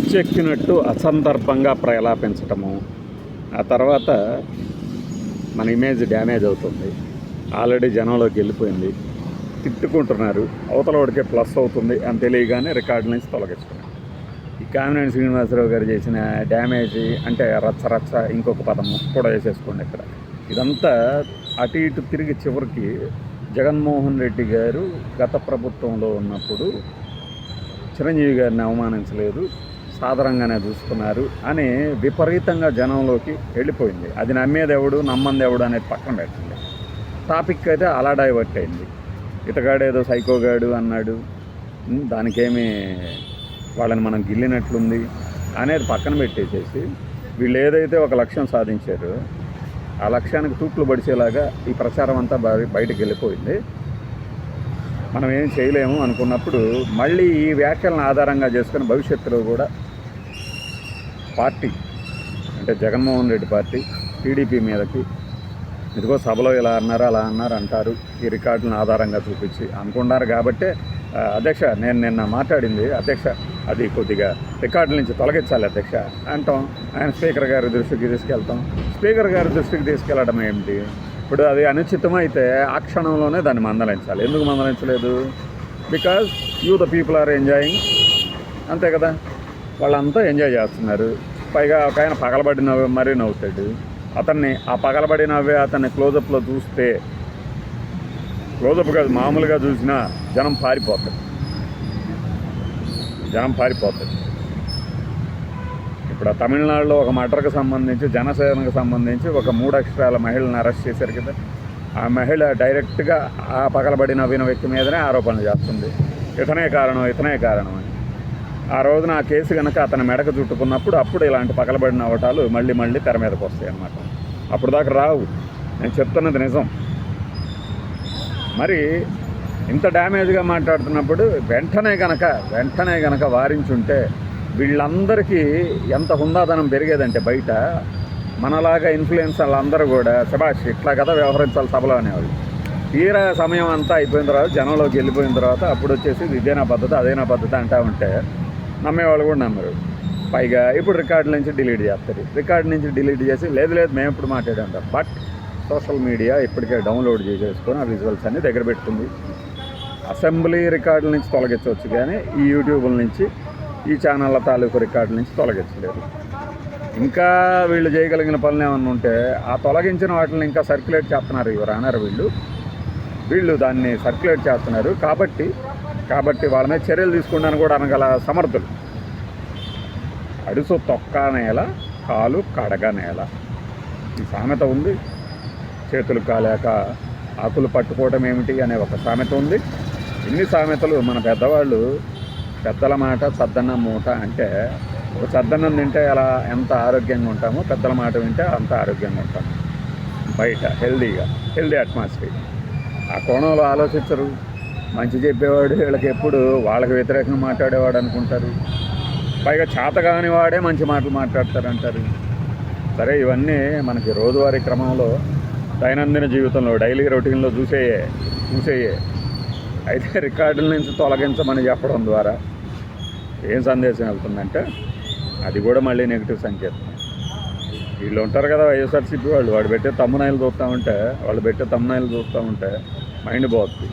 పిచ్చెక్కినట్టు అసందర్భంగా ప్రలాపించటము, ఆ తర్వాత మన ఇమేజ్ డ్యామేజ్ అవుతుంది. ఆల్రెడీ జనంలోకి వెళ్ళిపోయింది, తిట్టుకుంటున్నారు, అవతల వాడికే ప్లస్ అవుతుంది అని తెలియగానే రికార్డు నుంచి తొలగిస్తున్నారు. ఈ కామినేని శ్రీనివాసరావు గారు చేసిన డ్యామేజ్ అంటే రచ్చ ఇంకొక పదము కూడా వేసేసుకోండి ఇక్కడ. ఇదంతా అటు ఇటు తిరిగి చివరికి జగన్మోహన్ రెడ్డి గారు గత ప్రభుత్వంలో ఉన్నప్పుడు చిరంజీవి గారిని అవమానించలేదు, సాధారణంగానే చూసుకున్నారు అని విపరీతంగా జనంలోకి వెళ్ళిపోయింది. అది నమ్మేది ఎవడు నమ్మంది ఎవడు అనేది పక్కన పెట్టండి. టాపిక్ అయితే అలా డైవర్ట్ అయింది. ఇతగాడేదో సైకోగాడు అన్నాడు, దానికేమీ వాళ్ళని మనం గిల్లినట్లుంది అనేది పక్కన పెట్టేసేసి వీళ్ళు ఏదైతే ఒక లక్ష్యం సాధించారో ఆ లక్ష్యానికి తూట్లు పడిచేలాగా ఈ ప్రచారం అంతా బయటకు వెళ్ళిపోయింది. మనం ఏం చేయలేము అనుకున్నప్పుడు మళ్ళీ ఈ వ్యాఖ్యలను ఆధారంగా చేసుకుని భవిష్యత్తులో కూడా పార్టీ అంటే జగన్మోహన్ రెడ్డి పార్టీ టీడీపీ మీదకి ఇదిగో సభలో ఇలా అన్నారు అలా అన్నారు అంటారు, ఈ రికార్డులను ఆధారంగా చూపించి అనుకున్నారు. కాబట్టి అధ్యక్ష నేను నిన్న మాట్లాడింది అధ్యక్ష అది కొద్దిగా రికార్డుల నుంచి తొలగించాలి అధ్యక్ష అంటాం. ఆయన స్పీకర్ గారి దృష్టికి తీసుకెళ్తాం. స్పీకర్ గారి దృష్టికి తీసుకెళ్ళడం ఏమిటి? ఇప్పుడు అది అనుచితమైతే ఆ క్షణంలోనే దాన్ని మందలించాలి. ఎందుకు మందలించలేదు? Because you the people are enjoying, అంతే కదా. వాళ్ళంతా ఎంజాయ్ చేస్తున్నారు. పైగా ఒక ఆయన పగలబడి నవ్వే మరీ నవ్వుతాడు. అతన్ని ఆ పగలబడి నవ్వే అతన్ని క్లోజప్లో చూస్తే, క్లోజప్ కాదు మామూలుగా చూసినా జనం పారిపోతాడు. ఇప్పుడు ఆ తమిళనాడులో ఒక మర్డర్కి సంబంధించి జనసేనకు సంబంధించి ఒక 3 అక్షరాల మహిళను అరెస్ట్ చేశారు కదా. ఆ మహిళ డైరెక్ట్గా ఆ పగలబడి నవ్విన వ్యక్తి మీదనే ఆరోపణలు చేస్తుంది, ఇతనే కారణం అని. ఆ రోజున ఆ కేసు కనుక అతని మెడకు చుట్టుకున్నప్పుడు అప్పుడు ఇలాంటి పగలబడిన అవటాలు మళ్ళీ తెర మీదకి వస్తాయి అన్నమాట. అప్పుడు దాకా రావు. నేను చెప్తున్నది నిజం. మరి ఇంత డ్యామేజ్గా మాట్లాడుతున్నప్పుడు వెంటనే గనక వారించుంటే వీళ్ళందరికీ ఎంత హుందాదనం పెరిగేదంటే బయట మనలాగా ఇన్ఫ్లుయెన్సర్లు అందరూ కూడా శభాష్ ఇట్లా కదా వ్యవహరించాలి సభలో అనేవాళ్ళు. తీరా సమయం అంతా అయిపోయిన తర్వాత జనంలోకి వెళ్ళిపోయిన తర్వాత అప్పుడు వచ్చేసి ఇదేనా పద్ధతి అదేనా పద్ధతి అంటూ ఉంటే నమ్మేవాళ్ళు కూడా నమ్మరు. పైగా ఇప్పుడు రికార్డు నుంచి డిలీట్ చేస్తారు. రికార్డు నుంచి డిలీట్ చేసి లేదు మేము ఇప్పుడు మాట్లాడాం. బట్ సోషల్ మీడియా ఇప్పటికే డౌన్లోడ్ చేసేసుకొని ఆ విజువల్స్ అన్నీ దగ్గర పెట్టుకుంది. అసెంబ్లీ రికార్డుల నుంచి తొలగించవచ్చు కానీ ఈ యూట్యూబ్ల నుంచి ఈ ఛానళ్ళ తాలూకు రికార్డుల నుంచి తొలగించలేదు. ఇంకా వీళ్ళు చేయగలిగిన పనులు ఏమన్నా ఉంటే ఆ తొలగించిన వాటిని ఇంకా సర్క్యులేట్ చేస్తున్నారు. ఎవరు అన్నారు వీళ్ళు దాన్ని సర్క్యులేట్ చేస్తున్నారు. కాబట్టి వాళ్ళ మీద చర్యలు తీసుకుంటాను కూడా అనగల సమర్థులు. అడుసు తొక్క నేల కాలు కడగ నేల ఈ సామెత ఉంది. చేతులు కాలేక ఆకులు పట్టుకోవటం ఏమిటి అనే ఒక సామెత ఉంది. ఇన్ని సామెతలు మన పెద్దవాళ్ళు పెద్దల మాట సద్దన్నం మూట అంటే ఒక సద్దన్నం తింటే అలా ఎంత ఆరోగ్యంగా ఉంటామో పెద్దల మాట వింటే అంత ఆరోగ్యంగా ఉంటాం. బయట హెల్దీ అట్మాస్ఫియర్. ఆ కోణంలో ఆలోచించరు. మంచి చెప్పేవాడు వీళ్ళకి ఎప్పుడు వాళ్ళకి వ్యతిరేకంగా మాట్లాడేవాడు అనుకుంటారు. పైగా చేతగాని వాడే మంచి మాటలు మాట్లాడతారంటారు. సరే ఇవన్నీ మనకి రోజువారీ క్రమంలో దైనందిన జీవితంలో డైలీ రొటీన్లో చూసేయే. అయితే రికార్డుల నుంచి తొలగించమని చెప్పడం ద్వారా ఏం సందేశం వెళ్తుందంటే అది కూడా మళ్ళీ నెగిటివ్ సంకేతం. వీళ్ళు ఉంటారు కదా వైఎస్ఆర్సీపీ వాళ్ళు పెట్టే తమ్మునాయిలు చూస్తూ ఉంటే మైండ్ పోతుంది.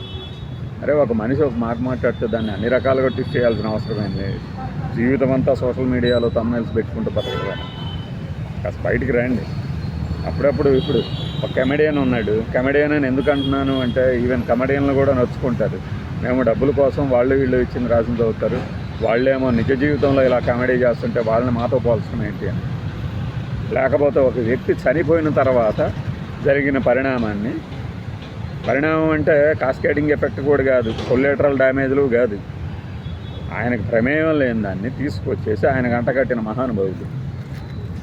అరే ఒక మనిషి ఒక మాట మాట్లాడితే దాన్ని అన్ని రకాలుగా ట్విస్ట్ చేయాల్సిన అవసరమైంది. జీవితం అంతా సోషల్ మీడియాలో తమ్మునాయిల్స్ పెట్టుకుంటూ బతకడం. కాస్త బయటికి రండి. అప్పుడప్పుడు ఇప్పుడు ఒక కమెడియన్ ఉన్నాడు. కమెడియన్ అని ఎందుకు అంటున్నాను అంటే ఈవెన్ కమెడియన్లు కూడా నచ్చుకుంటారు. మేము డబ్బుల కోసం వీళ్ళు ఇచ్చింది రాసిన చదువుతారు. వాళ్ళేమో నిజ జీవితంలో ఇలా కామెడీ చేస్తుంటే వాళ్ళని మాతో పోల్చడం ఏంటి అని. లేకపోతే ఒక వ్యక్తి చనిపోయిన తర్వాత జరిగిన పరిణామం అంటే కాస్కేడింగ్ ఎఫెక్ట్ కూడా కాదు, కొలేటరల్ డ్యామేజ్లు కాదు. ఆయనకు ప్రమేయం లేని దాన్ని తీసుకొచ్చేసి ఆయన గంటకట్టిన మహానుభావుడు.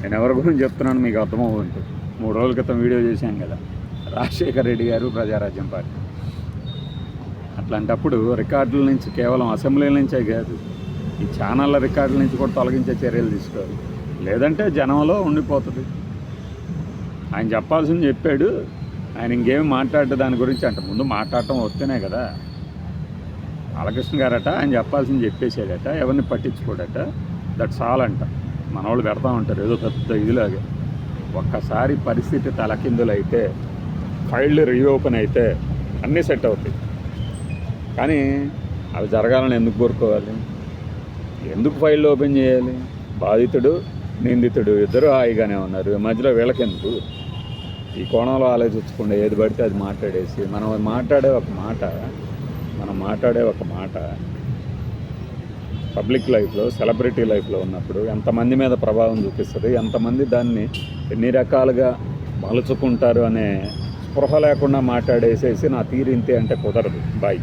నేను ఎవరి గురించి చెప్తున్నాను మీకు అర్థమవుతుంది. 3 రోజుల క్రితం వీడియో చేశాం కదా, రాజశేఖర్ రెడ్డి గారు ప్రజారాజ్యం పార్టీ. అట్లాంటప్పుడు రికార్డుల నుంచి కేవలం అసెంబ్లీల నుంచే కాదు ఈ ఛానళ్ళ రికార్డుల నుంచి కూడా తొలగించే చర్యలు తీసుకోవాలి. లేదంటే జనంలో ఉండిపోతుంది. ఆయన చెప్పాల్సింది చెప్పాడు. ఆయన ఇంకేమి మాట్లాడే దాని గురించి అంటే ముందు మాట్లాడటం వస్తేనే కదా. బాలకృష్ణ గారట ఆయన చెప్పాల్సింది చెప్పేసాడట, ఎవరిని పట్టించుకోడట. దట్స్ ఆల్ అంట. మన వాళ్ళు పెడతా ఉంటారు ఏదో పెద్ద ఇదిలాగా. ఒక్కసారి పరిస్థితి తలకిందులైతే, ఫైళ్ళు రీఓపెన్ అయితే అన్నీ సెట్ అవుతాయి. కానీ అవి జరగాలని ఎందుకు కోరుకోవాలి? ఎందుకు ఫైళ్ళు ఓపెన్ చేయాలి? బాధితుడు నిందితుడు ఇద్దరు హాయిగానే ఉన్నారు, మధ్యలో వీళ్ళకెందుకు? ఈ కోణంలో ఆలోచించకుండా ఏది పడితే అది మాట్లాడేసి మనం మాట్లాడే ఒక మాట పబ్లిక్ లైఫ్లో, సెలబ్రిటీ లైఫ్లో ఉన్నప్పుడు ఎంతమంది మీద ప్రభావం చూపిస్తుంది, ఎంతమంది దాన్ని ఎన్ని రకాలుగా మలుచుకుంటారు అనే స్పృహ లేకుండా మాట్లాడేసేసి నా తీరింతే అంటే కుదరదు. బాయ్.